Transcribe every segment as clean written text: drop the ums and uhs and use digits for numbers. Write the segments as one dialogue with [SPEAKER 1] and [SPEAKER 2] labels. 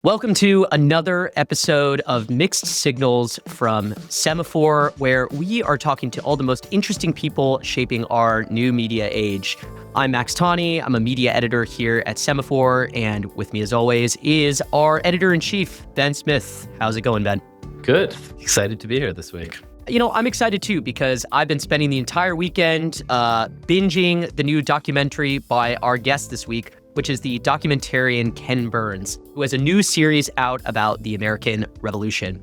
[SPEAKER 1] Welcome to another episode of Mixed Signals from Semaphore, where we are talking to all the most interesting people shaping our new media age. I'm Max Tawney. I'm a media editor here at Semaphore, and with me, as always, is our editor-in-chief, Ben Smith. How's it going, Ben?
[SPEAKER 2] Good. Excited to be here this week.
[SPEAKER 1] You know, I'm excited too because I've been spending the entire weekend binging the new documentary by our guest this week, which is the documentarian Ken Burns, who has a new series out about the American Revolution.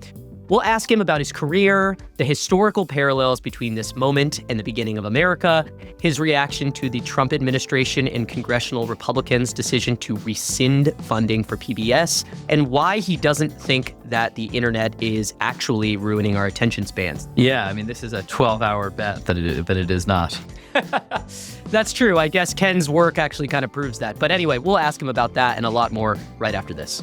[SPEAKER 1] We'll ask him about his career, the historical parallels between this moment and the beginning of America, his reaction to the Trump administration and congressional Republicans' decision to rescind funding for PBS, and why he doesn't think that the internet is actually ruining our attention spans.
[SPEAKER 2] Yeah, I mean, this is a 12-hour bet that it is not.
[SPEAKER 1] That's true. I guess Ken's work actually kind of proves that. But anyway, we'll ask him about that and a lot more right after this.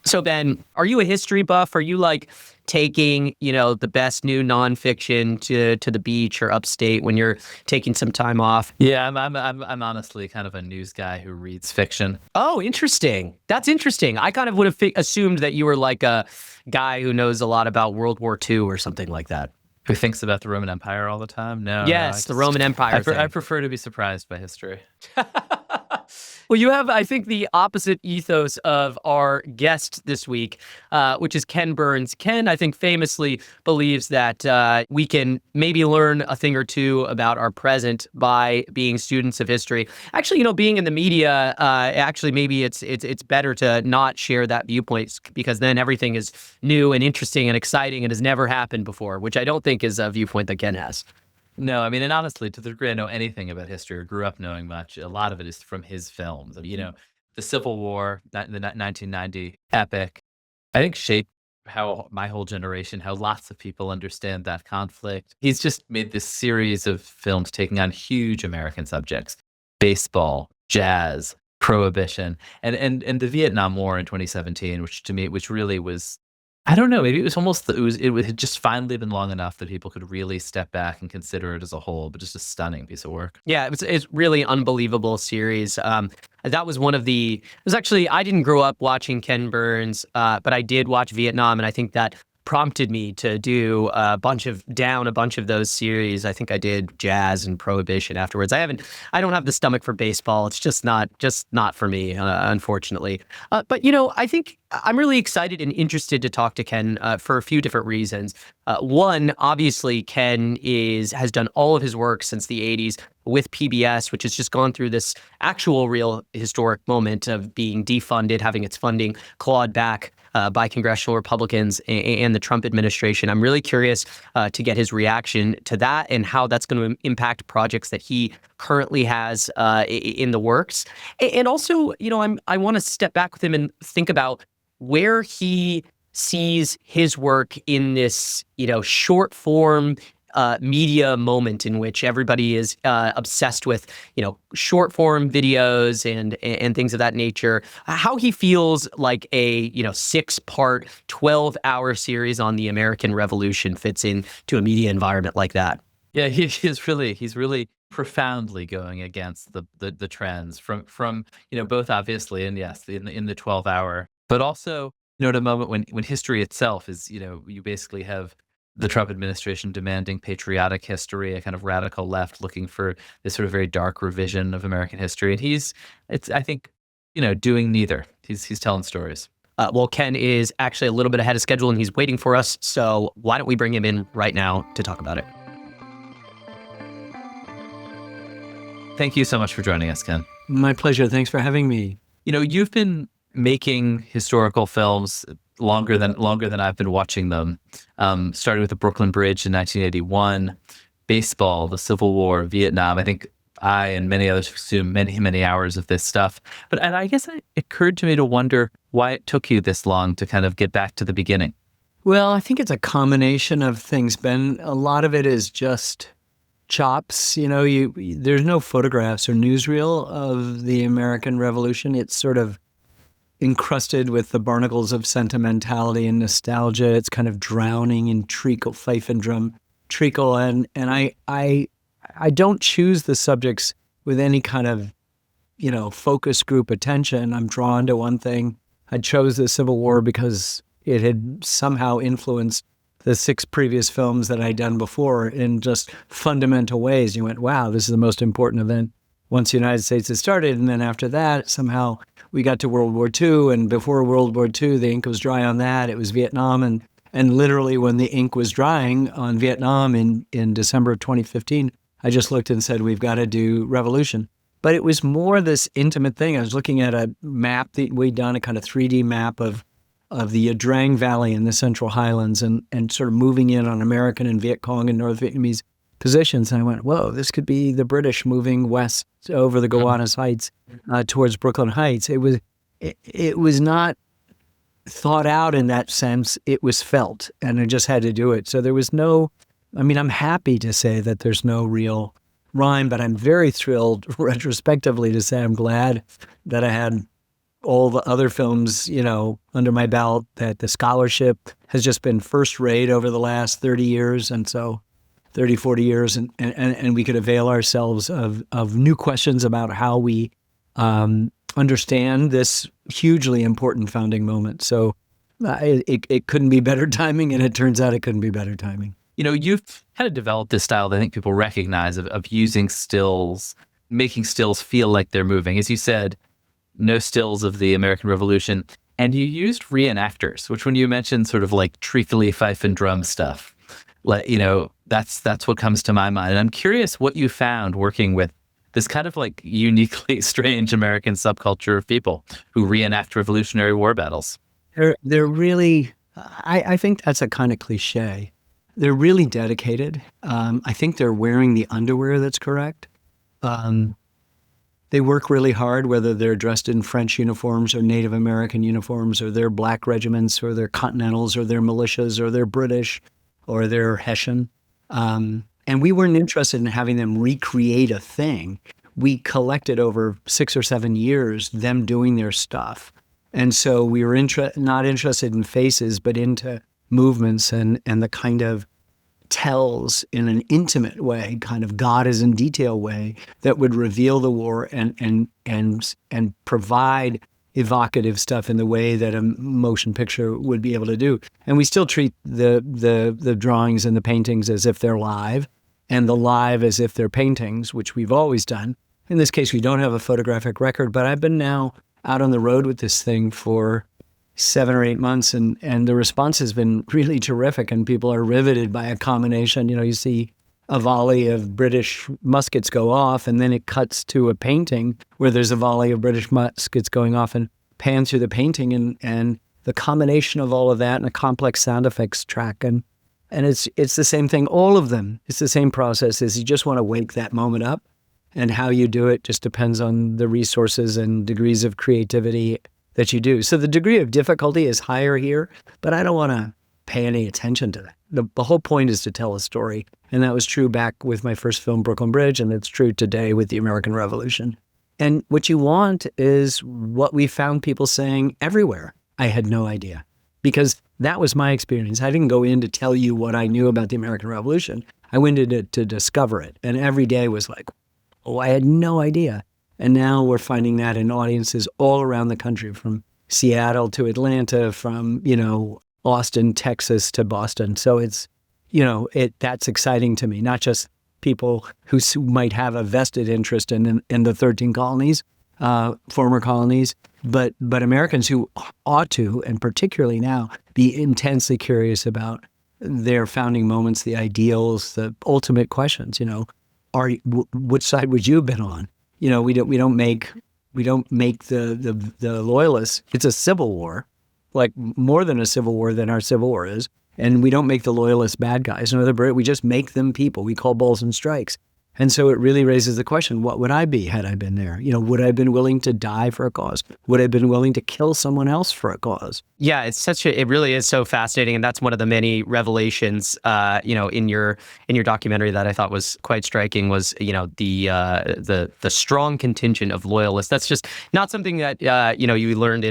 [SPEAKER 1] So Ben, are you a history buff? Are you like taking, the best new nonfiction to the beach or upstate when you're taking some time off?
[SPEAKER 2] Yeah, I'm honestly kind of a news guy who reads fiction.
[SPEAKER 1] Oh, interesting. That's interesting. I kind of would have assumed that you were like a guy who knows a lot about World War II or something like that.
[SPEAKER 2] Who thinks about the Roman Empire all the time? No.
[SPEAKER 1] Yes, the Roman Empire.
[SPEAKER 2] I prefer to be surprised by history.
[SPEAKER 1] Well, you have, I think, the opposite ethos of our guest this week, which is Ken Burns. Ken, I think, famously believes that we can maybe learn a thing or two about our present by being students of history. Actually, being in the media, maybe it's better to not share that viewpoint because then everything is new and interesting and exciting and has never happened before, which I don't think is a viewpoint that Ken has.
[SPEAKER 2] No, I mean, and honestly, to the degree I know anything about history or grew up knowing much, a lot of it is from his films. The Civil War, the 1990 epic, I think shaped how my whole generation, how lots of people understand that conflict. He's just made this series of films taking on huge American subjects: baseball, jazz, prohibition, and the Vietnam War in 2017, which really was, I don't know, maybe it was almost, it had just finally been long enough that people could really step back and consider it as a whole, but just a stunning piece of work.
[SPEAKER 1] Yeah, it's really unbelievable series. That was actually, I didn't grow up watching Ken Burns, but I did watch Vietnam, and I think that prompted me to do a bunch of those series. I think I did jazz and prohibition afterwards. I don't have the stomach for baseball. It's just not for me, unfortunately. But I think I'm really excited and interested to talk to Ken for a few different reasons. One, obviously, Ken has done all of his work since the 80s with PBS, which has just gone through this actual real historic moment of being defunded, having its funding clawed back by congressional Republicans and the Trump administration. I'm really curious to get his reaction to that and how that's going to impact projects that he currently has in the works. And also, I want to step back with him and think about where he sees his work in this, short form media moment in which everybody is obsessed with, short form videos and things of that nature. How he feels like a 6-part, 12-hour series on the American Revolution fits into a media environment like that.
[SPEAKER 2] Yeah, he's really profoundly going against the trends from both obviously and yes in the 12-hour, but also at a moment when history itself is you basically have the Trump administration demanding patriotic history, a kind of radical left looking for this sort of very dark revision of American history. And I think, doing neither. He's telling stories.
[SPEAKER 1] Well, Ken is actually a little bit ahead of schedule and he's waiting for us. So why don't we bring him in right now to talk about it?
[SPEAKER 2] Thank you so much for joining us, Ken.
[SPEAKER 3] My pleasure. Thanks for having me.
[SPEAKER 2] You've been making historical films longer than I've been watching them. Starting with the Brooklyn Bridge in 1981, baseball, the Civil War, Vietnam. I think I and many others consumed many, many hours of this stuff. And I guess it occurred to me to wonder why it took you this long to kind of get back to the beginning.
[SPEAKER 3] Well, I think it's a combination of things, Ben. A lot of it is just chops. There's no photographs or newsreel of the American Revolution. It's sort of encrusted with the barnacles of sentimentality and nostalgia. It's kind of drowning in treacle, fife and drum treacle. And I I don't choose the subjects with any kind of, focus group attention. I'm drawn to one thing. I chose the Civil War because it had somehow influenced the 6 previous films that I'd done before in just fundamental ways. You went, wow, this is the most important event once the United States had started. And then after that, somehow we got to World War II. And before World War II, the ink was dry on that. It was Vietnam. And literally when the ink was drying on Vietnam in December of 2015, I just looked and said, we've got to do revolution. But it was more this intimate thing. I was looking at a map that we'd done, a kind of 3D map of the Drang Valley in the Central Highlands and sort of moving in on American and Viet Cong and North Vietnamese positions. And I went, whoa, this could be the British moving west over the Gowanus Heights towards Brooklyn Heights. It was not thought out in that sense. It was felt, and I just had to do it. So there was I'm happy to say that there's no real rhyme, but I'm very thrilled retrospectively to say I'm glad that I had all the other films, under my belt, that the scholarship has just been first rate over the last 30 years. And so 30, 40 years, and we could avail ourselves of new questions about how we understand this hugely important founding moment. So it couldn't be better timing, and it turns out it couldn't be better timing.
[SPEAKER 2] You've kind of developed this style that I think people recognize of using stills, making stills feel like they're moving. As you said, no stills of the American Revolution. And you used reenactors, which when you mentioned sort of like treacly fife and drum stuff, that's what comes to my mind. And I'm curious what you found working with this kind of like uniquely strange American subculture of people who reenact Revolutionary War battles.
[SPEAKER 3] They're really, I think that's a kind of cliche. They're really dedicated. I think they're wearing the underwear that's correct. They work really hard, whether they're dressed in French uniforms or Native American uniforms, or they're black regiments, or they're Continentals, or they're militias, or they're British, or they're Hessian. And we weren't interested in having them recreate a thing. We collected over 6 or 7 years them doing their stuff. And so we were not interested in faces, but into movements and the kind of tells in an intimate way, kind of God is in detail way, that would reveal the war and provide evocative stuff in the way that a motion picture would be able to do. And we still treat the drawings and the paintings as if they're live, and the live as if they're paintings, which we've always done. In this case, we don't have a photographic record, but I've been now out on the road with this thing for 7 or 8 months, and the response has been really terrific, and people are riveted by a combination. You see a volley of British muskets go off, and then it cuts to a painting where there's a volley of British muskets going off, and pans through the painting, and the combination of all of that and a complex sound effects track, and it's the same thing, all of them. It's the same process. Is you just want to wake that moment up, and how you do it just depends on the resources and degrees of creativity that you do. So the degree of difficulty is higher here, but I don't want to pay any attention to that. The whole point is to tell a story. And that was true back with my first film, Brooklyn Bridge, and it's true today with the American Revolution. And what you want is what we found people saying everywhere. I had no idea, because that was my experience. I didn't go in to tell you what I knew about the American Revolution. I went in to discover it. And every day was like, oh, I had no idea. And now we're finding that in audiences all around the country, from Seattle to Atlanta, from, Austin, Texas to Boston. So it's, that's exciting to me, not just people who might have a vested interest in the 13 colonies, former colonies, but Americans who ought to, and particularly now, be intensely curious about their founding moments, the ideals, the ultimate questions, which side would you have been on? We don't make the loyalists. It's a civil war, like more than a civil war than our Civil War is, and we don't make the loyalists bad guys. We just make them people. We call balls and strikes. And so it really raises the question, what would I be had I been there? Would I have been willing to die for a cause? Would I have been willing to kill someone else for a cause?
[SPEAKER 1] Yeah, it really is so fascinating. And that's one of the many revelations, in your documentary that I thought was quite striking was, the strong contingent of loyalists. That's just not something that, you learned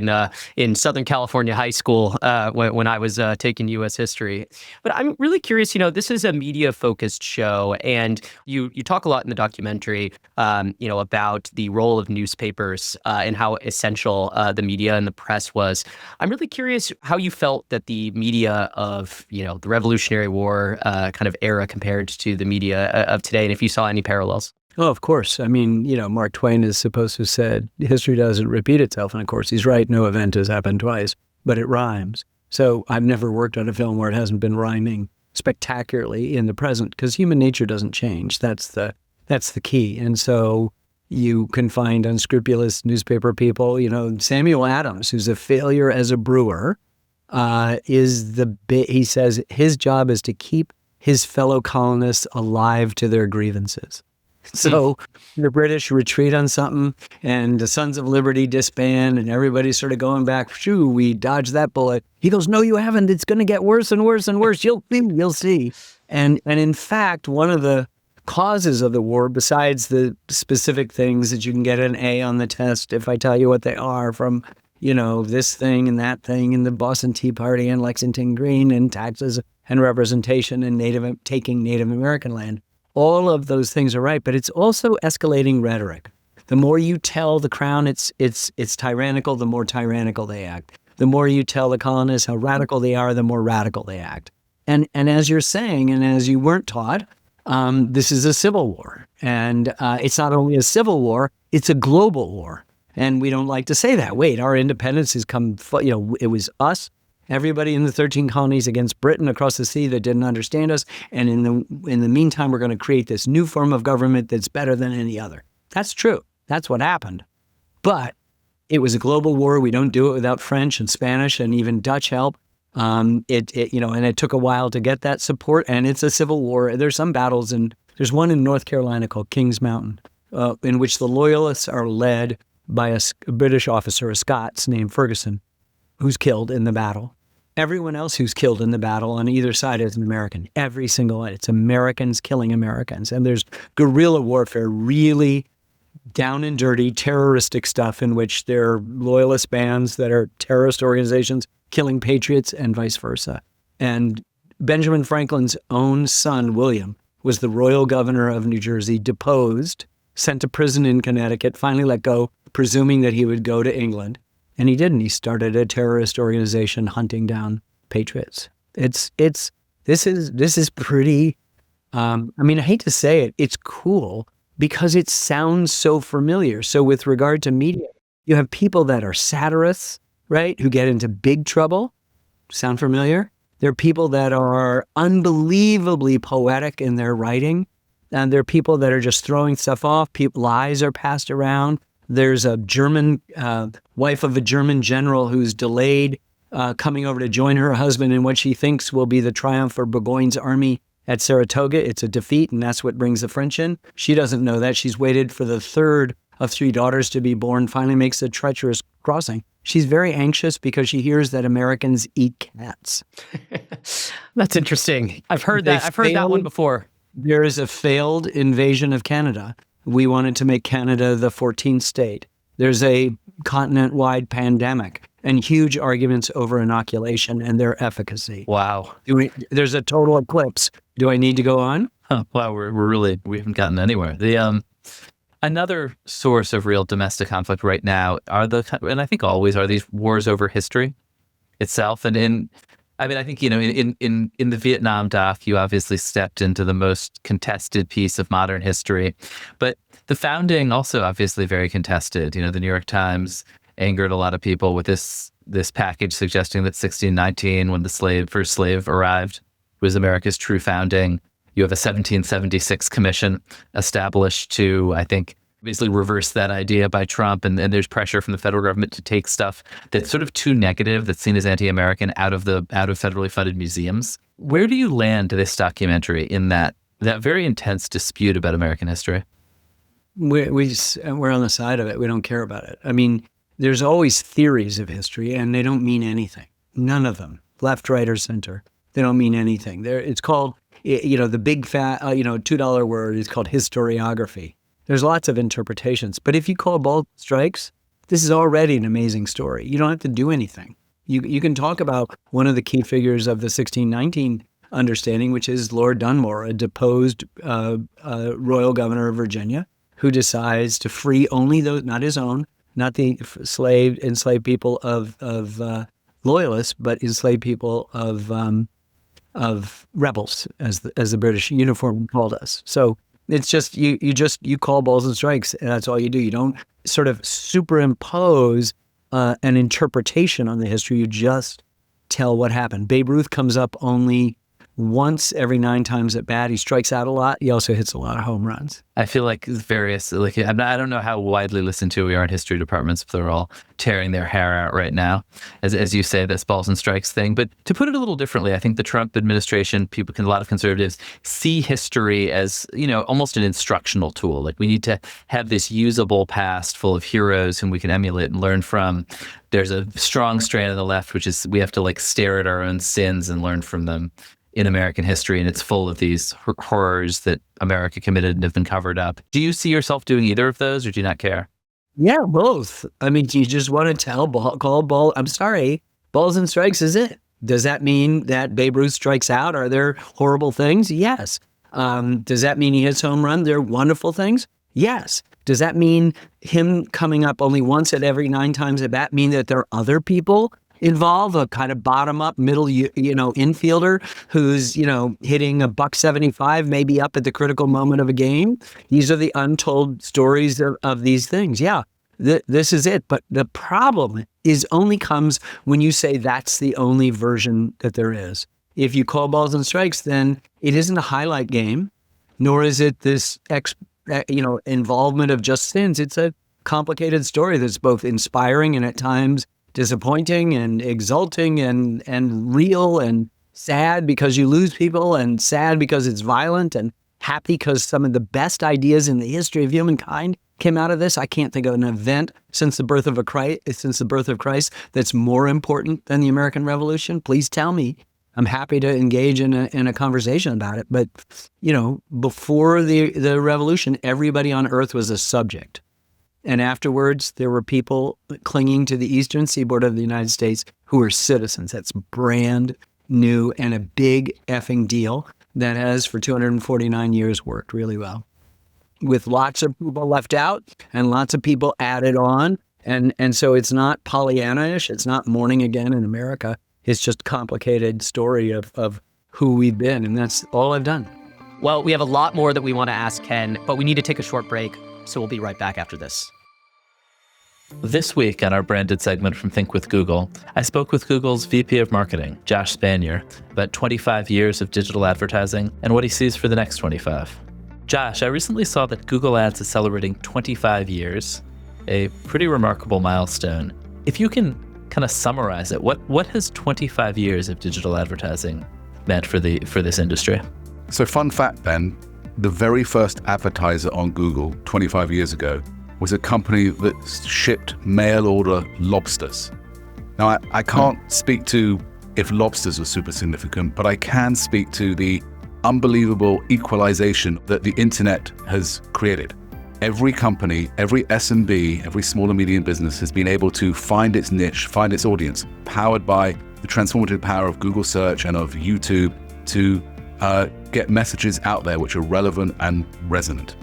[SPEAKER 1] in Southern California high school when I was taking U.S. history. But I'm really curious, this is a media focused show, and you talk talk a lot in the documentary, about the role of newspapers and how essential the media and the press was. I'm really curious how you felt that the media of, the Revolutionary War kind of era compared to the media of today, and if you saw any parallels.
[SPEAKER 3] Oh, of course. I mean, Mark Twain is supposed to have said, history doesn't repeat itself. And of course, he's right. No event has happened twice, but it rhymes. So I've never worked on a film where it hasn't been rhyming spectacularly in the present, because human nature doesn't change. That's the key. And so you can find unscrupulous newspaper people. Samuel Adams, who's a failure as a brewer, he says his job is to keep his fellow colonists alive to their grievances. So the British retreat on something, and the Sons of Liberty disband, and everybody's sort of going back. Shoo, we dodged that bullet. He goes, "No, you haven't. It's going to get worse and worse and worse. You'll see." And in fact, one of the causes of the war, besides the specific things that you can get an A on the test if I tell you what they are, from this thing and that thing, and the Boston Tea Party and Lexington Green and taxes and representation and taking Native American land. All of those things are right, but it's also escalating rhetoric. The more you tell the Crown it's tyrannical, the more tyrannical they act. The more you tell the colonists how radical they are, the more radical they act. And as you're saying, and as you weren't taught, this is a civil war. And it's not only a civil war, it's a global war. And we don't like to say that. Wait, our independence has come, it was us, everybody in the 13 colonies against Britain across the sea that didn't understand us. And in the meantime, we're going to create this new form of government that's better than any other. That's true. That's what happened. But it was a global war. We don't do it without French and Spanish and even Dutch help. And it took a while to get that support. And it's a civil war. There's some battles, and there's one in North Carolina called Kings Mountain, in which the Loyalists are led by a British officer, a Scots named Ferguson, who's killed in the battle. Everyone else who's killed in the battle on either side is an American. Every single one. It's Americans killing Americans. And there's guerrilla warfare, really down and dirty, terroristic stuff in which there are loyalist bands that are terrorist organizations killing patriots and vice versa. And Benjamin Franklin's own son, William, was the royal governor of New Jersey, deposed, sent to prison in Connecticut, finally let go, presuming that he would go to England. And he didn't. He started a terrorist organization hunting down patriots. This is pretty, I hate to say it, it's cool because it sounds so familiar. So with regard to media, you have people that are satirists, right, who get into big trouble. Sound familiar? There are people that are unbelievably poetic in their writing. And there are people that are just throwing stuff off. Lies are passed around. There's a German wife of a German general who's delayed coming over to join her husband in what she thinks will be the triumph for Burgoyne's army at Saratoga. It's a defeat, and that's what brings the French in. She doesn't know that. She's waited for the third of 3 daughters to be born, finally makes a treacherous crossing. She's very anxious because she hears that Americans eat cats.
[SPEAKER 1] That's interesting. I've heard that one before.
[SPEAKER 3] There is a failed invasion of Canada. We wanted to make Canada the 14th state. There's a continent-wide pandemic and huge arguments over inoculation and their efficacy.
[SPEAKER 1] Wow.
[SPEAKER 3] There's a total eclipse. Do I need to go on?
[SPEAKER 2] Wow, we haven't gotten anywhere. Another source of real domestic conflict right now and I think always are, these wars over history itself. And I think, in the Vietnam doc, you obviously stepped into the most contested piece of modern history, but the founding also obviously very contested. The New York Times angered a lot of people with this package suggesting that 1619, when the first slave arrived, was America's true founding. You have a 1776 commission established to, I think, basically reverse that idea by Trump, and there's pressure from the federal government to take stuff that's sort of too negative, that's seen as anti-American, out of federally funded museums. Where do you land this documentary in that very intense dispute about American history?
[SPEAKER 3] We're on the side of it. We don't care about it. There's always theories of history, and they don't mean anything. None of them, left, right, or center. They don't mean anything. It's called, the big fat, $2 word is called historiography. There's lots of interpretations. But if you call both strikes, this is already an amazing story. You don't have to do anything. You can talk about one of the key figures of the 1619 understanding, which is Lord Dunmore, a deposed royal governor of Virginia, who decides to free only those, not his own, not the enslaved people of loyalists, but enslaved people of rebels, as the British uniform called us. So it's just you call balls and strikes, and that's all you do. You don't sort of superimpose an interpretation on the history. You just tell what happened. Babe Ruth comes up only once every 9 times at bat. He strikes out a lot. He also hits a lot of home runs.
[SPEAKER 2] I feel like various, like, I don't know how widely listened to we are in history departments, but they're all tearing their hair out right now, as you say, this balls and strikes thing. But to put it a little differently, I think the Trump administration, a lot of conservatives see history as, almost an instructional tool. Like, we need to have this usable past full of heroes whom we can emulate and learn from. There's a strong strand on the left, which is we have to like stare at our own sins and learn from them in American history, and it's full of these horrors that America committed and have been covered up. Do you see yourself doing either of those, or do you not care?
[SPEAKER 3] Yeah, both. I mean, you just want to call ball. I'm sorry, balls and strikes is it. Does that mean that Babe Ruth strikes out? Are there horrible things? Yes. Does that mean he hits home run? There are wonderful things? Yes. Does that mean him coming up only once at every 9 times at bat mean that there are other people involved, a kind of bottom-up middle, infielder who's, hitting a $175, maybe up at the critical moment of a game? These are the untold stories of these things. Yeah, this is it. But the problem only comes when you say that's the only version that there is. If you call balls and strikes, then it isn't a highlight game, nor is it this involvement of just sins. It's a complicated story that's both inspiring and at times disappointing and exulting and real and sad because you lose people, and sad because it's violent, and happy because some of the best ideas in the history of humankind came out of this. I can't think of an event since the birth of Christ that's more important than the American Revolution. Please tell me. I'm happy to engage in a conversation about it. But before the revolution, everybody on earth was a subject. And afterwards, there were people clinging to the eastern seaboard of the United States who were citizens. That's brand new and a big effing deal that has, for 249 years, worked really well. With lots of people left out and lots of people added on. And so it's not Pollyanna-ish. It's not Morning Again in America. It's just a complicated story of who we've been. And that's all I've done.
[SPEAKER 1] Well, we have a lot more that we want to ask Ken, but we need to take a short break. So we'll be right back after this.
[SPEAKER 2] This week on our branded segment from Think with Google, I spoke with Google's VP of Marketing, Josh Spanier, about 25 years of digital advertising and what he sees for the next 25. Josh, I recently saw that Google Ads is celebrating 25 years, a pretty remarkable milestone. If you can kind of summarize it, what has 25 years of digital advertising meant for this industry?
[SPEAKER 4] So fun fact, Ben, the very first advertiser on Google 25 years ago was a company that shipped mail order lobsters. Now, I can't speak to if lobsters were super significant, but I can speak to the unbelievable equalization that the internet has created. Every company, every SMB, every small and medium business has been able to find its niche, find its audience, powered by the transformative power of Google search and of YouTube to get messages out there which are relevant and resonant.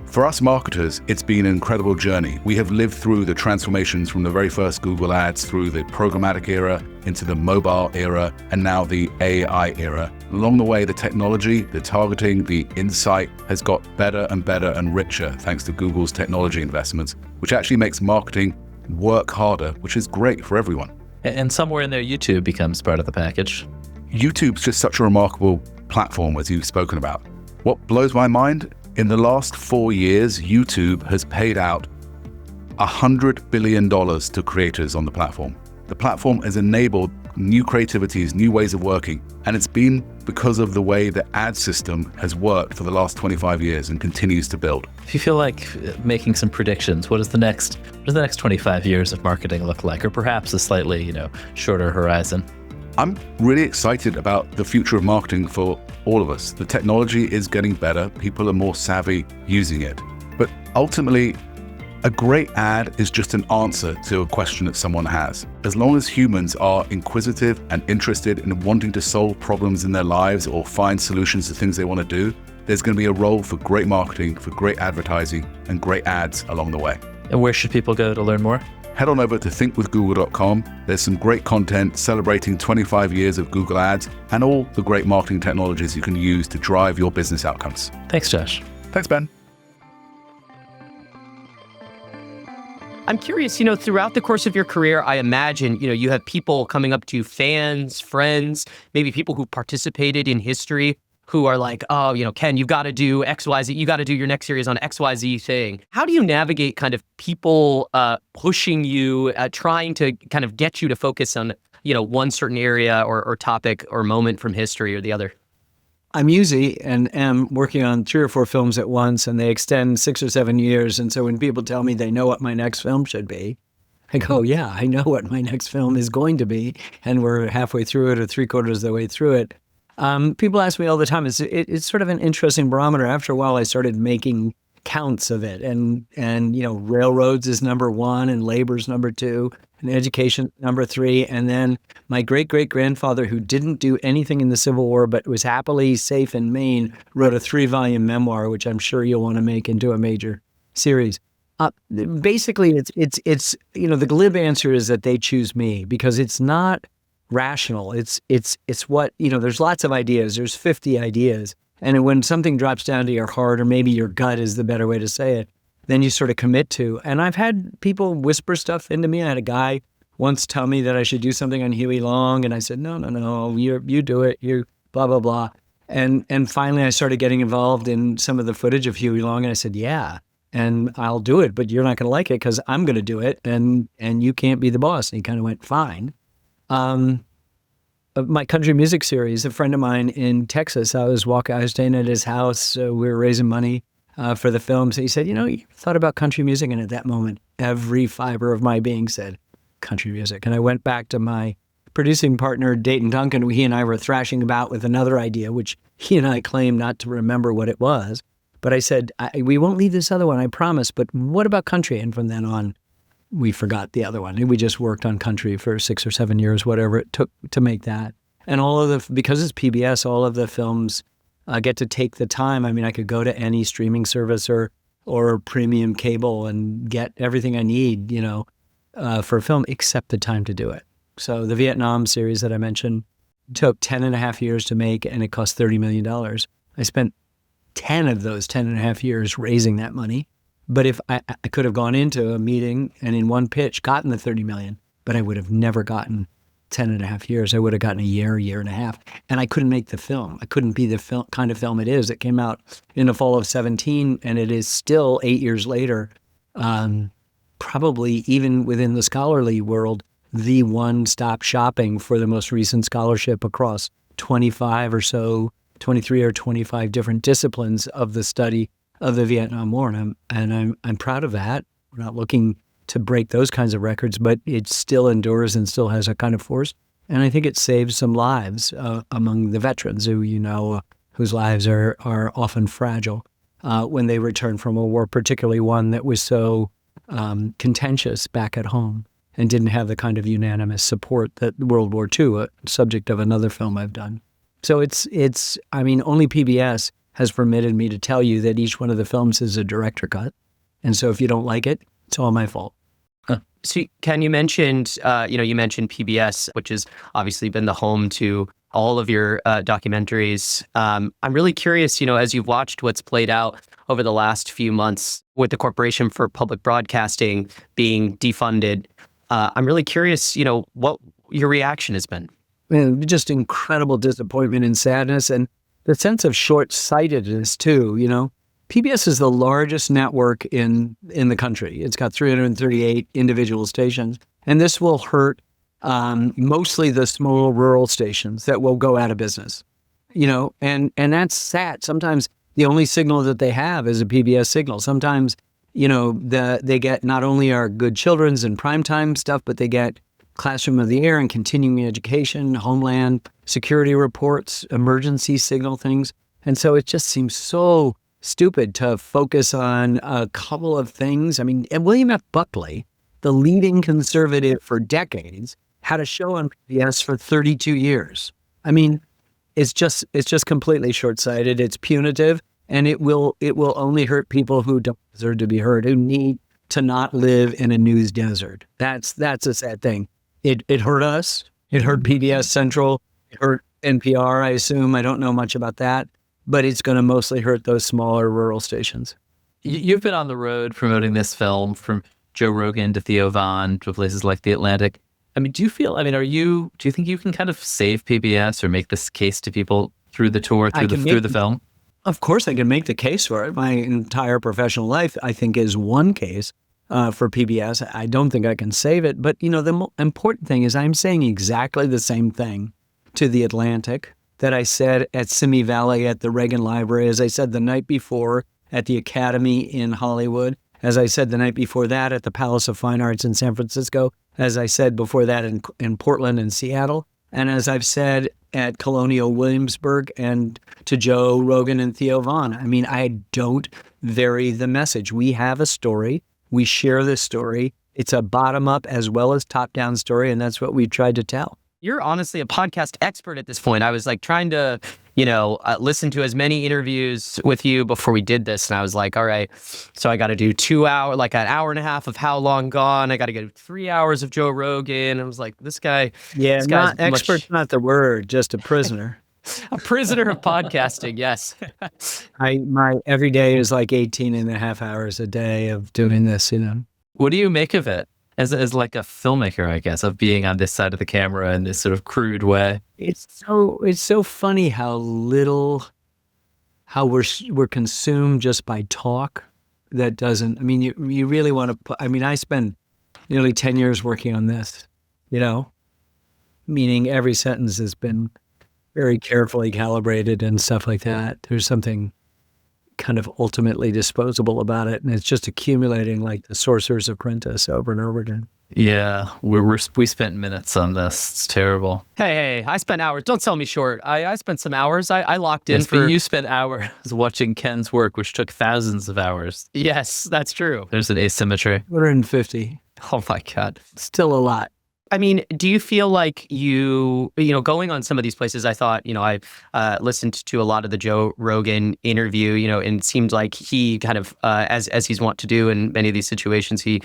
[SPEAKER 4] For us marketers, it's been an incredible journey. We have lived through the transformations from the very first Google Ads through the programmatic era into the mobile era and now the AI era. Along the way, the technology, the targeting, the insight has got better and better and richer thanks to Google's technology investments, which actually makes marketing work harder, which is great for everyone.
[SPEAKER 2] And somewhere in there, YouTube becomes part of the package.
[SPEAKER 4] YouTube's just such a remarkable platform, as you've spoken about. What blows my mind, in the last 4 years, YouTube has paid out $100 billion to creators on the platform. The platform has enabled new creativities, new ways of working, and it's been because of the way the ad system has worked for the last 25 years and continues to build.
[SPEAKER 2] If you feel like making some predictions, what does the next 25 years of marketing look like, or perhaps a slightly, shorter horizon?
[SPEAKER 4] I'm really excited about the future of marketing for all of us. The technology is getting better. People are more savvy using it. But ultimately, A great ad is just an answer to a question that someone has. As long as humans are inquisitive and interested in wanting to solve problems in their lives or find solutions to things they want to do, there's going to be a role for great marketing, for great advertising, and great ads along the way.
[SPEAKER 2] And where should people go to learn more?
[SPEAKER 4] Head on over to thinkwithgoogle.com. There's some great content celebrating 25 years of Google Ads and all the great marketing technologies you can use to drive your business outcomes.
[SPEAKER 2] Thanks, Josh.
[SPEAKER 4] Thanks, Ben.
[SPEAKER 1] I'm curious, throughout the course of your career, I imagine, you have people coming up to you, fans, friends, maybe people who participated in history who are like, oh, Ken, you've got to do XYZ. You got to do your next series on XYZ thing. How do you navigate kind of people pushing you, trying to kind of get you to focus on, one certain area or topic or moment from history or the other?
[SPEAKER 3] I'm usually and am working on 3 or 4 films at once, and they extend 6 or 7 years. And so when people tell me they know what my next film should be, I go, yeah, I know what my next film is going to be. And we're halfway through it or 3/4 of the way through it. People ask me all the time, it's sort of an interesting barometer. After a while, I started making counts of it. And railroads is number 1 and labor's number 2 and education number 3. And then my great-great-grandfather, who didn't do anything in the Civil War but was happily safe in Maine, wrote a 3-volume memoir, which I'm sure you'll want to make into a major series. Basically, it's the glib answer is that they choose me because it's not rational. It's what, there's lots of ideas. There's 50 ideas. And when something drops down to your heart, or maybe your gut is the better way to say it, then you sort of commit to. And I've had people whisper stuff into me. I had a guy once tell me that I should do something on Huey Long. And I said, no, you do it. You blah, blah, blah. And finally I started getting involved in some of the footage of Huey Long. And I said, yeah, and I'll do it, but you're not going to like it because I'm going to do it. And you can't be the boss. And he kind of went, fine. My country music series, a friend of mine in Texas, I was staying at his house. We were raising money for the film. So he said, you thought about country music? And at that moment, every fiber of my being said country music. And I went back to my producing partner, Dayton Duncan. He and I were thrashing about with another idea, which he and I claimed not to remember what it was. But I said, we won't leave this other one, I promise. But what about country? And from then on, we forgot the other one. We just worked on country for 6 or 7 years, whatever it took to make that. And because it's PBS, all of the films get to take the time. I mean, I could go to any streaming service or premium cable and get everything I need, for a film, except the time to do it. So the Vietnam series that I mentioned took 10.5 years to make, and it cost $30 million. I spent 10 of those 10.5 years raising that money. But if I could have gone into a meeting and in one pitch gotten the 30 million, but I would have never gotten 10.5 years. I would have gotten a year and a half. And I couldn't make the film. I couldn't be the kind of film it is. It came out in the fall of 17, and it is still 8 years later, probably even within the scholarly world, the one-stop shopping for the most recent scholarship across 25 or so, 23 or 25 different disciplines of the study of the Vietnam War. And I'm proud of that. We're not looking to break those kinds of records, but it still endures and still has a kind of force. And I think it saves some lives among the veterans whose lives are often fragile when they return from a war, particularly one that was so contentious back at home and didn't have the kind of unanimous support that World War II, a subject of another film I've done. So only PBS has permitted me to tell you that each one of the films is a director cut. And so if you don't like it, it's all my fault.
[SPEAKER 1] So Ken, you mentioned PBS, which has obviously been the home to all of your documentaries. I'm really curious, as you've watched what's played out over the last few months with the Corporation for Public Broadcasting being defunded. I'm really curious, what your reaction has been.
[SPEAKER 3] Just incredible disappointment and sadness, and the sense of short-sightedness too. PBS is the largest network in the country. It's got 338 individual stations, and this will hurt mostly the small rural stations that will go out of business. And that's sad. Sometimes the only signal that they have is a PBS signal. Sometimes, they get not only our good children's and primetime stuff, but they get Classroom of the Air and continuing education, Homeland Security reports, emergency signal things. And so it just seems so stupid to focus on a couple of things. I mean, and William F. Buckley, the leading conservative for decades, had a show on PBS for 32 years. I mean, it's just completely short-sighted. It's punitive, and it will only hurt people who don't deserve to be heard, who need to not live in a news desert. That's a sad thing. It hurt us. It hurt PBS Central. It hurt NPR, I assume. I don't know much about that, but it's going to mostly hurt those smaller rural stations.
[SPEAKER 2] You've been on the road promoting this film, from Joe Rogan to Theo Von to places like The Atlantic. I mean, do you think you can kind of save PBS or make this case to people through the tour, through the film?
[SPEAKER 3] Of course, I can make the case for it. My entire professional life, I think, is one case for PBS. I don't think I can save it. But, the important thing is I'm saying exactly the same thing to The Atlantic that I said at Simi Valley at the Reagan Library, as I said the night before at the Academy in Hollywood, as I said the night before that at the Palace of Fine Arts in San Francisco, as I said before that in Portland and Seattle, and as I've said at Colonial Williamsburg and to Joe Rogan and Theo Von. I mean, I don't vary the message. We have a story. We share this story. It's a bottom-up as well as top-down story, and that's what we tried to tell.
[SPEAKER 1] You're honestly a podcast expert at this point. I was like trying to, listen to as many interviews with you before we did this. And I was like, all right, so I got to do 2 hours, like an hour and a half of How Long Gone. I got to get 3 hours of Joe Rogan. I was like, this guy.
[SPEAKER 3] Yeah,
[SPEAKER 1] this
[SPEAKER 3] not expert's not the word, just a prisoner.
[SPEAKER 1] A prisoner of podcasting, yes.
[SPEAKER 3] My every day is like 18 and a half hours a day of doing this,
[SPEAKER 2] What do you make of it as like a filmmaker, I guess, of being on this side of the camera in this sort of crude way?
[SPEAKER 3] It's so funny how we're consumed just by talk. That doesn't. I mean, you really want to put. I mean, I spent nearly 10 years working on this. Meaning every sentence has been very carefully calibrated and stuff like that. There's something kind of ultimately disposable about it, and it's just accumulating like the Sorcerer's Apprentice over and over again.
[SPEAKER 2] Yeah, we spent minutes on this. It's terrible.
[SPEAKER 1] Hey, I spent hours. Don't sell me short. I spent some hours. I locked in
[SPEAKER 2] but you spent hours watching Ken's work, which took thousands of hours.
[SPEAKER 1] Yes, that's true.
[SPEAKER 2] There's an asymmetry.
[SPEAKER 3] 150.
[SPEAKER 1] Oh my God.
[SPEAKER 3] Still a lot.
[SPEAKER 1] I mean, do you feel like going on some of these places? I thought, I listened to a lot of the Joe Rogan interview, and it seemed like he kind of, as he's wont to do in many of these situations, he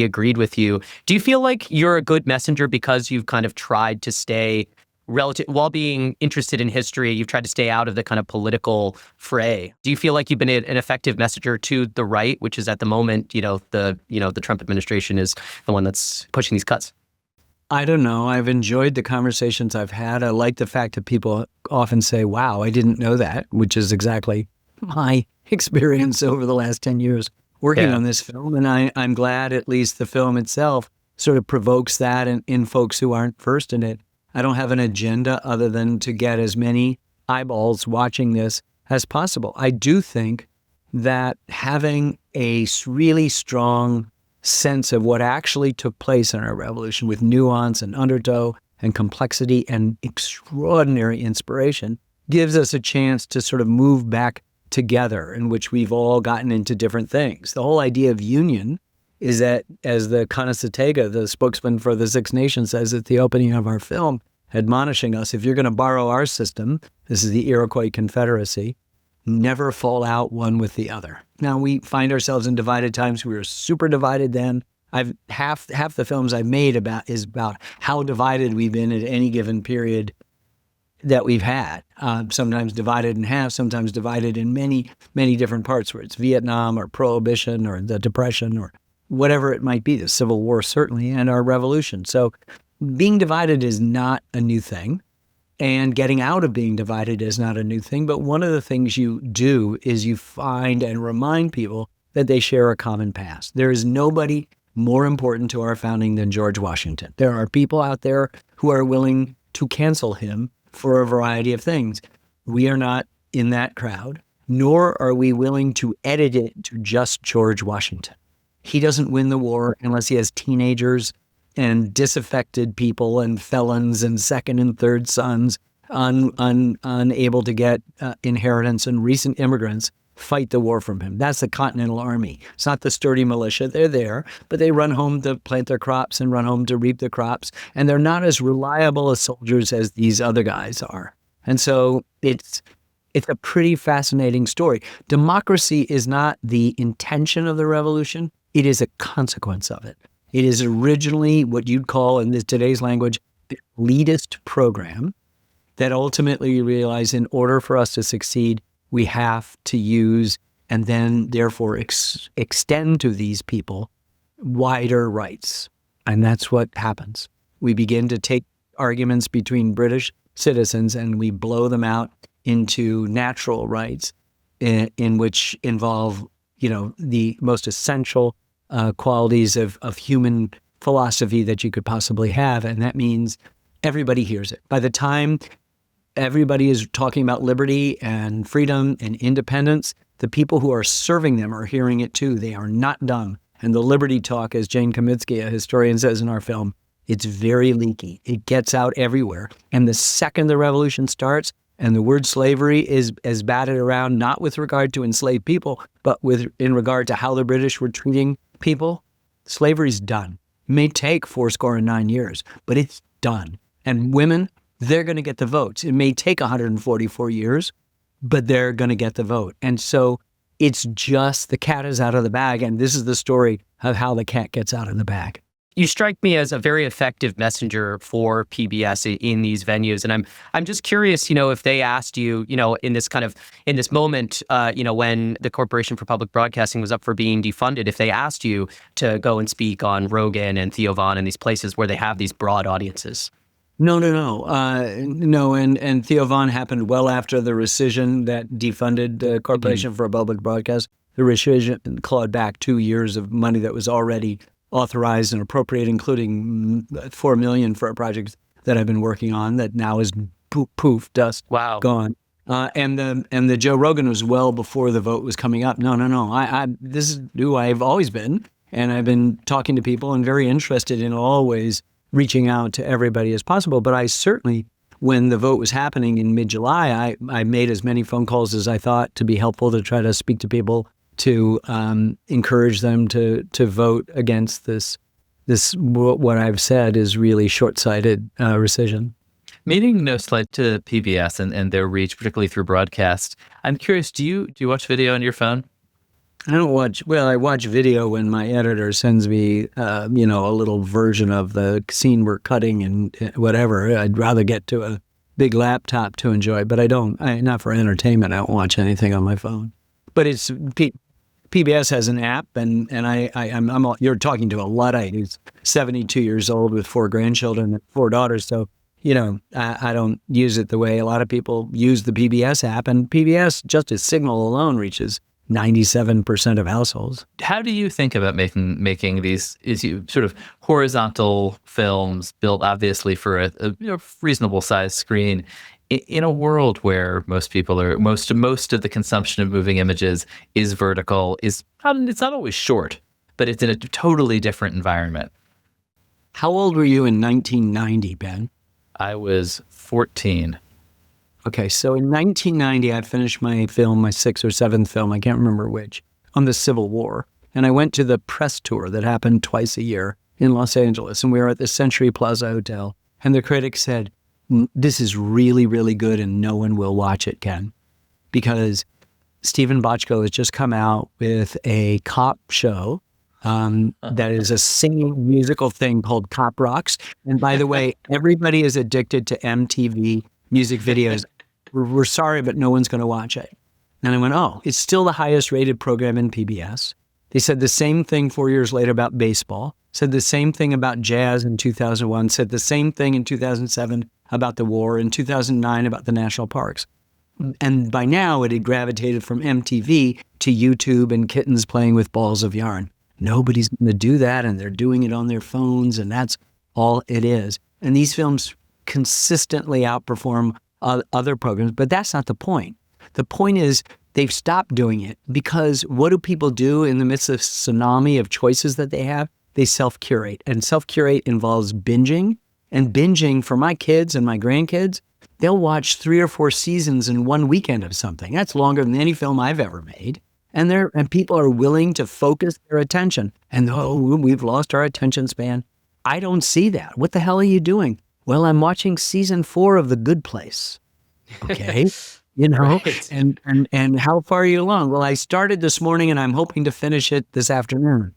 [SPEAKER 1] agreed with you. Do you feel like you're a good messenger because you've kind of tried to stay while being interested in history, you've tried to stay out of the kind of political fray? Do you feel like you've been an effective messenger to the right, which is at the moment, the Trump administration is the one that's pushing these cuts?
[SPEAKER 3] I don't know. I've enjoyed the conversations I've had. I like the fact that people often say, wow, I didn't know that, which is exactly my experience over the last 10 years working on this film. And I'm glad at least the film itself sort of provokes that in folks who aren't versed in it. I don't have an agenda other than to get as many eyeballs watching this as possible. I do think that having a really strong sense of what actually took place in our revolution with nuance and undertow and complexity and extraordinary inspiration gives us a chance to sort of move back together, in which we've all gotten into different things. The whole idea of union is that, as the Conestoga, the spokesman for the Six Nations, says at the opening of our film, admonishing us, if you're going to borrow our system, this is the Iroquois Confederacy, never fall out one with the other. Now, we find ourselves in divided times. We were super divided then. Half the films I've made is about how divided we've been at any given period that we've had. Sometimes divided in half, sometimes divided in many, many different parts, where it's Vietnam or Prohibition or the Depression or whatever it might be, the Civil War certainly, and our revolution. So being divided is not a new thing. And getting out of being divided is not a new thing. But one of the things you do is you find and remind people that they share a common past. There is nobody more important to our founding than George Washington. There are people out there who are willing to cancel him for a variety of things. We are not in that crowd, nor are we willing to edit it to just George Washington. He doesn't win the war unless he has teenagers and disaffected people and felons and second and third sons unable to get inheritance and recent immigrants fight the war from him. That's the Continental Army. It's not the sturdy militia. They're there, but they run home to plant their crops and run home to reap the crops. And they're not as reliable as soldiers as these other guys are. And so it's a pretty fascinating story. Democracy is not the intention of the revolution. It is a consequence of it. It is originally what you'd call, in today's language, the elitist program that ultimately realized in order for us to succeed, we have to use and then therefore extend to these people wider rights. And that's what happens. We begin to take arguments between British citizens and we blow them out into natural rights in which involve, the most essential qualities of human philosophy that you could possibly have. And that means everybody hears it. By the time everybody is talking about liberty and freedom and independence, the people who are serving them are hearing it too. They are not dumb. And the liberty talk, as Jane Kamitsky, a historian, says in our film, it's very leaky. It gets out everywhere. And the second the revolution starts and the word slavery is batted around, not with regard to enslaved people, but in regard to how the British were treating people, slavery's done. It may take 69 years, but it's done. And women, they're going to get the votes. It may take 144 years, but they're going to get the vote. And so it's just the cat is out of the bag. And this is the story of how the cat gets out of the bag.
[SPEAKER 1] You strike me as a very effective messenger for PBS in these venues, and I'm just curious, if they asked you, in this moment, when the Corporation for Public Broadcasting was up for being defunded, if they asked you to go and speak on Rogan and Theo and these places where they have these broad audiences.
[SPEAKER 3] No. And Theo happened well after the rescission that defunded the Corporation for Public Broadcast. The rescission clawed back 2 years of money that was already authorized and appropriated, including $4 million for a project that I've been working on that now is poof, dust, gone. And the Joe Rogan was well before the vote was coming up. No. This is who I've always been, and I've been talking to people and very interested in always reaching out to everybody as possible. But I certainly, when the vote was happening in mid-July, I made as many phone calls as I thought to be helpful to try to speak to people, to encourage them to vote against this what I've said is really short-sighted rescission.
[SPEAKER 2] Meaning no slight to PBS and their reach, particularly through broadcast. I'm curious, do you watch video on your phone?
[SPEAKER 3] I don't watch. Well, I watch video when my editor sends me, a little version of the scene we're cutting and whatever. I'd rather get to a big laptop to enjoy, but I don't. Not for entertainment. I don't watch anything on my phone. But it's PBS has an app, and you're talking to a Luddite who's 72 years old with 4 grandchildren and 4 daughters. So, I don't use it the way a lot of people use the PBS app, and PBS, just its signal alone, reaches 97% of households.
[SPEAKER 2] How do you think about making these sort of horizontal films built obviously for a reasonable sized screen in a world where most people are most of the consumption of moving images is vertical, it's not always short, but it's in a totally different environment.
[SPEAKER 3] How old were you in 1990, Ben?
[SPEAKER 2] I was 14.
[SPEAKER 3] Okay, so in 1990, I finished my 6th or 7th film, I can't remember which, on the Civil War. And I went to the press tour that happened twice a year in Los Angeles. And we were at the Century Plaza Hotel. And the critics said, this is really, really good and no one will watch it, Ken. Because Stephen Bochco has just come out with a cop show that is a singing musical thing called Cop Rocks. And by the way, everybody is addicted to MTV music videos. We're sorry, but no one's going to watch it. And I went, it's still the highest rated program in PBS. They said the same thing 4 years later about baseball, said the same thing about jazz in 2001, said the same thing in 2007 about the war, in 2009 about the national parks. And by now it had gravitated from MTV to YouTube and kittens playing with balls of yarn. Nobody's going to do that, and they're doing it on their phones, and that's all it is. And these films consistently outperform other programs, but that's not the point. The point is they've stopped doing it because what do people do in the midst of tsunami of choices that they have? They self-curate, and self-curate involves binging, and binging for my kids and my grandkids, they'll watch 3 or 4 seasons in one weekend of something. That's longer than any film I've ever made. And people are willing to focus their attention. And we've lost our attention span. I don't see that. What the hell are you doing? Well, I'm watching season 4 of The Good Place. Okay.
[SPEAKER 1] Right.
[SPEAKER 3] And how far are you along? Well, I started this morning and I'm hoping to finish it this afternoon.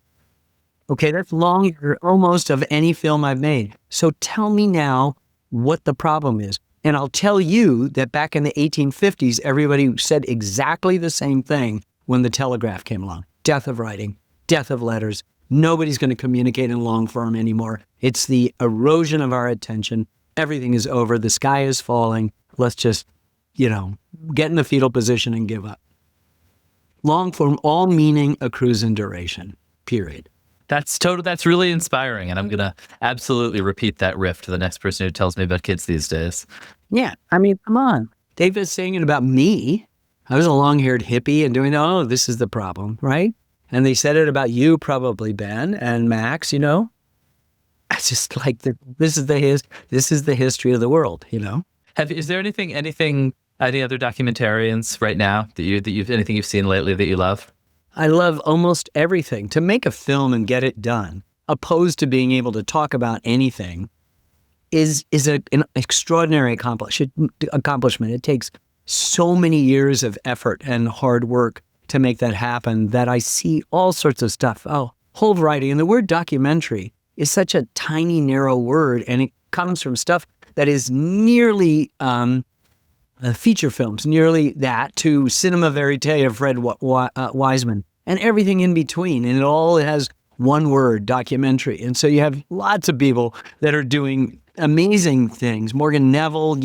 [SPEAKER 3] Okay, that's longer almost of any film I've made. So tell me now what the problem is. And I'll tell you that back in the 1850s, everybody said exactly the same thing when the telegraph came along. Death of writing, death of letters. Nobody's going to communicate in long form anymore. It's the erosion of our attention. Everything is over. The sky is falling. Let's just, get in the fetal position and give up. Long form, all meaning accrues in duration, period.
[SPEAKER 2] That's really inspiring. And I'm going to absolutely repeat that riff to the next person who tells me about kids these days.
[SPEAKER 3] Yeah. I mean, come on. David's saying it about me. I was a long-haired hippie and doing, this is the problem, right? And they said it about you probably, Ben and Max, It's just like, this is the history of the world,
[SPEAKER 2] Is there anything, any other documentarians right now anything you've seen lately that you love?
[SPEAKER 3] I love almost everything. To make a film and get it done, opposed to being able to talk about anything, is an extraordinary accomplishment. It takes so many years of effort and hard work to make that happen that I see all sorts of stuff. Whole variety. And the word documentary is such a tiny, narrow word, and it comes from stuff that is nearly feature films, nearly that, to cinema verite of Fred Wiseman, and everything in between. And it has one word, documentary. And so you have lots of people that are doing amazing things. Morgan Neville,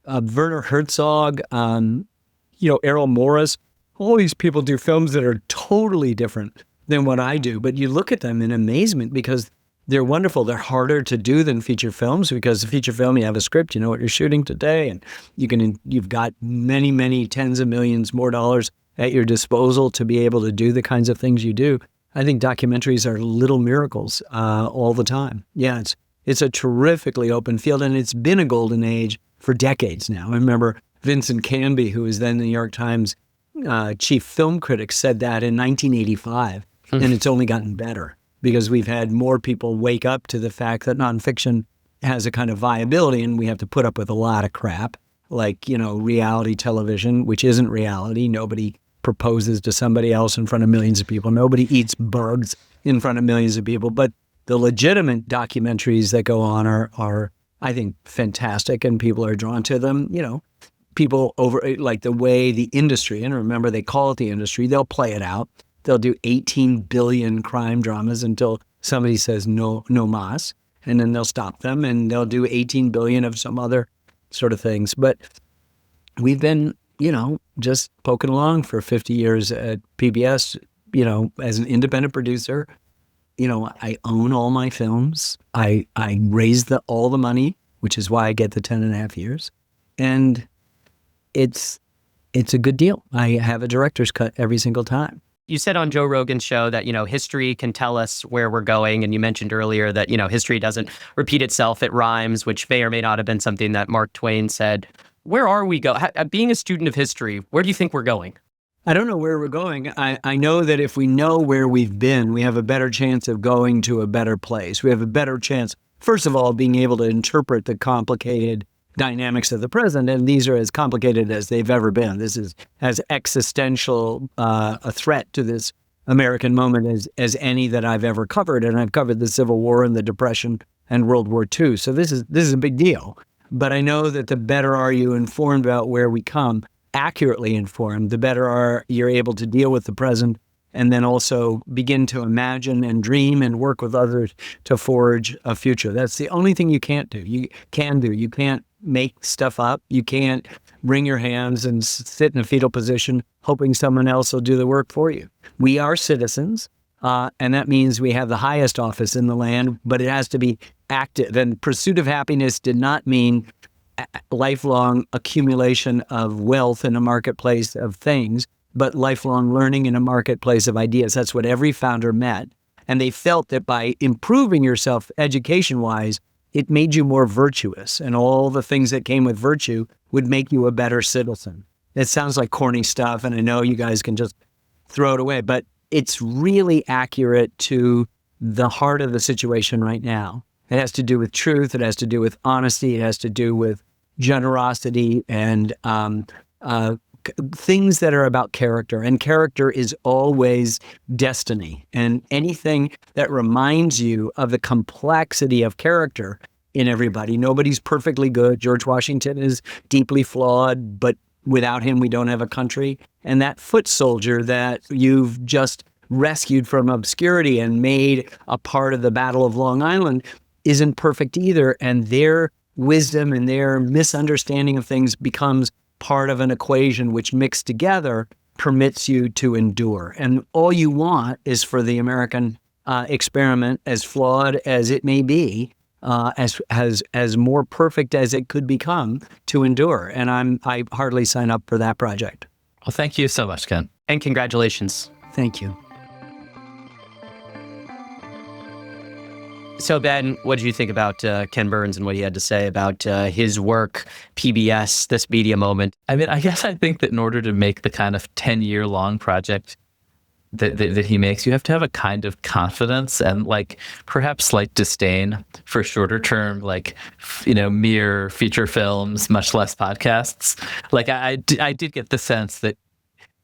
[SPEAKER 3] Werner Herzog, Errol Morris. All these people do films that are totally different than what I do. But you look at them in amazement because they're wonderful. They're harder to do than feature films because the feature film, you have a script, you know what you're shooting today, and you've got many, many tens of millions more dollars at your disposal to be able to do the kinds of things you do. I think documentaries are little miracles all the time. Yeah, it's a terrifically open field, and it's been a golden age for decades now. I remember Vincent Canby, who was then the New York Times chief film critic, said that in 1985, and it's only gotten better because we've had more people wake up to the fact that nonfiction has a kind of viability, and we have to put up with a lot of crap, like, reality television, which isn't reality. Nobody proposes to somebody else in front of millions of people. Nobody eats bugs in front of millions of people. But the legitimate documentaries that go on are I think, fantastic, and people are drawn to them. People over, like the way the industry, and remember they call it the industry, they'll play it out. They'll do 18 billion crime dramas until somebody says no mas, and then they'll stop them, and they'll do 18 billion of some other sort of things. But we've been, just poking along for 50 years at PBS, as an independent producer. I own all my films. I raise all the money, which is why I get the 10 and a half years. And it's a good deal. I have a director's cut every single time.
[SPEAKER 1] You said on Joe Rogan's show that, history can tell us where we're going. And you mentioned earlier that, history doesn't repeat itself. It rhymes, which may or may not have been something that Mark Twain said. Where are we going? Being a student of history, where do you think we're going?
[SPEAKER 3] I don't know where we're going. I know that if we know where we've been, we have a better chance of going to a better place. We have a better chance, first of all, being able to interpret the complicated dynamics of the present, and these are as complicated as they've ever been. This is as existential a threat to this American moment as any that I've ever covered, and I've covered the Civil War and the Depression and World War II. So this is a big deal. But I know that the better are you informed about where we come, accurately informed, the better you're able to deal with the present, and then also begin to imagine and dream and work with others to forge a future. That's the only thing you can't do. You can't make stuff up. You can't wring your hands and sit in a fetal position hoping someone else will do the work for you. We are citizens, and that means we have the highest office in the land, but it has to be active. And pursuit of happiness did not mean lifelong accumulation of wealth in a marketplace of things, but lifelong learning in a marketplace of ideas. That's what every founder meant. And they felt that by improving yourself education-wise, it made you more virtuous, and all the things that came with virtue would make you a better citizen. It sounds like corny stuff, and I know you guys can just throw it away, but it's really accurate to the heart of the situation right now. It has to do with truth. It has to do with honesty. It has to do with generosity and things that are about character. And character is always destiny. And anything that reminds you of the complexity of character in everybody. Nobody's perfectly good. George Washington is deeply flawed, but without him, we don't have a country. And that foot soldier that you've just rescued from obscurity and made a part of the Battle of Long Island isn't perfect either. And their wisdom and their misunderstanding of things becomes part of an equation which mixed together permits you to endure. And all you want is for the American experiment, as flawed as it may be, as more perfect as it could become, to endure. And I hardly sign up for that project.
[SPEAKER 2] Well, thank you so much, Ken.
[SPEAKER 1] And congratulations.
[SPEAKER 3] Thank you.
[SPEAKER 1] So, Ben, what did you think about Ken Burns and what he had to say about his work, PBS, this media moment?
[SPEAKER 2] I mean, I guess I think that in order to make the kind of 10-year-long project that he makes, you have to have a kind of confidence and perhaps slight disdain for shorter term, mere feature films, much less podcasts. I did get the sense that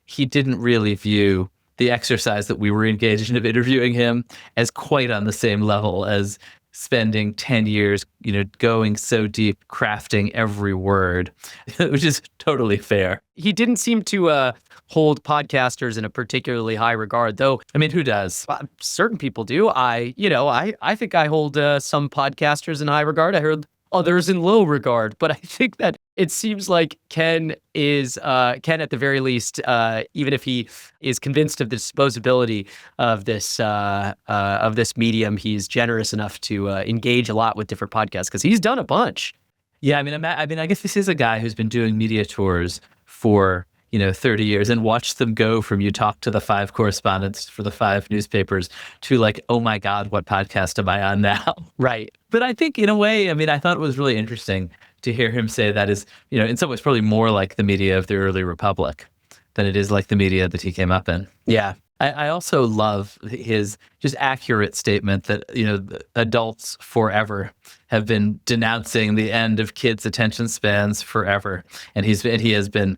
[SPEAKER 2] he didn't really view the exercise that we were engaged in of interviewing him as quite on the same level as spending 10 years, going so deep, crafting every word, which is totally fair.
[SPEAKER 1] He didn't seem to hold podcasters in a particularly high regard, though.
[SPEAKER 2] I mean, who does?
[SPEAKER 1] Certain people do. I think I hold some podcasters in high regard. I heard others in low regard, but I think that it seems like Ken at the very least, even if he is convinced of the disposability of this medium, he's generous enough to engage a lot with different podcasts because he's done a bunch.
[SPEAKER 2] Yeah, I mean, I guess this is a guy who's been doing media tours for 30 years and watched them go from you talk to the 5 correspondents for the 5 newspapers to oh my God, what podcast am I on now?
[SPEAKER 1] Right.
[SPEAKER 2] But I think in a way, I thought it was really interesting to hear him say that is, in some ways probably more like the media of the early republic than it is like the media that he came up in.
[SPEAKER 1] Yeah.
[SPEAKER 2] I also love his just accurate statement that, adults forever have been denouncing the end of kids' attention spans forever. And he has been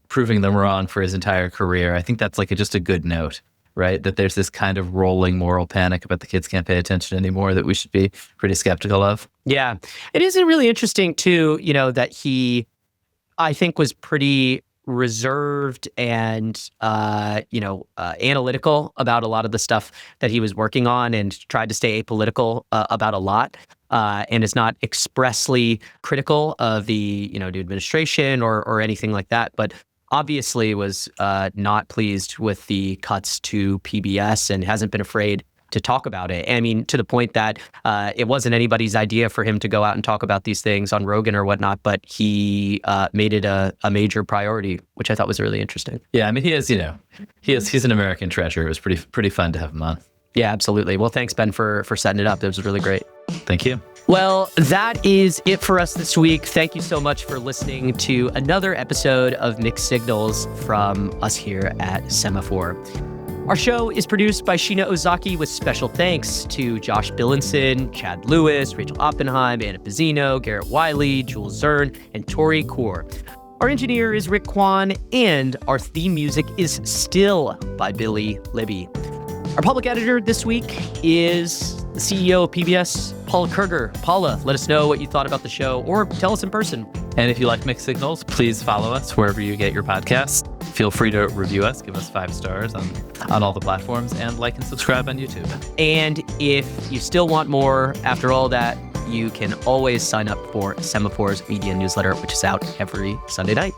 [SPEAKER 2] proving them wrong for his entire career. I think that's just a good note, right? That there's this kind of rolling moral panic about the kids can't pay attention anymore that we should be pretty skeptical of.
[SPEAKER 1] Yeah. It is really interesting too, that he, I think, was pretty reserved and, analytical about a lot of the stuff that he was working on and tried to stay apolitical about a lot. And is not expressly critical of the administration or anything like that, but obviously was not pleased with the cuts to PBS and hasn't been afraid to talk about it. I mean, to the point that it wasn't anybody's idea for him to go out and talk about these things on Rogan or whatnot, but he made it a major priority, which I thought was really interesting.
[SPEAKER 2] Yeah, I mean, he's an American treasure. It was pretty fun to have him on.
[SPEAKER 1] Yeah, absolutely. Well, thanks, Ben, for setting it up. It was really great.
[SPEAKER 2] Thank you.
[SPEAKER 1] Well, that is it for us this week. Thank you so much for listening to another episode of Mixed Signals from us here at Semaphore. Our show is produced by Sheena Ozaki with special thanks to Josh Billinson, Chad Lewis, Rachel Oppenheim, Anna Pizzino, Garrett Wiley, Jules Zern, and Tori Kaur. Our engineer is Rick Kwan, and our theme music is Still by Billy Libby. Our public editor this week is the CEO of PBS, Paula Kerger. Paula, let us know what you thought about the show, or tell us in person.
[SPEAKER 2] And if you like Mixed Signals, please follow us wherever you get your podcasts. Feel free to review us, give us 5 stars on all the platforms, and like and subscribe on YouTube.
[SPEAKER 1] And if you still want more after all that, you can always sign up for Semaphore's media newsletter, which is out every Sunday night.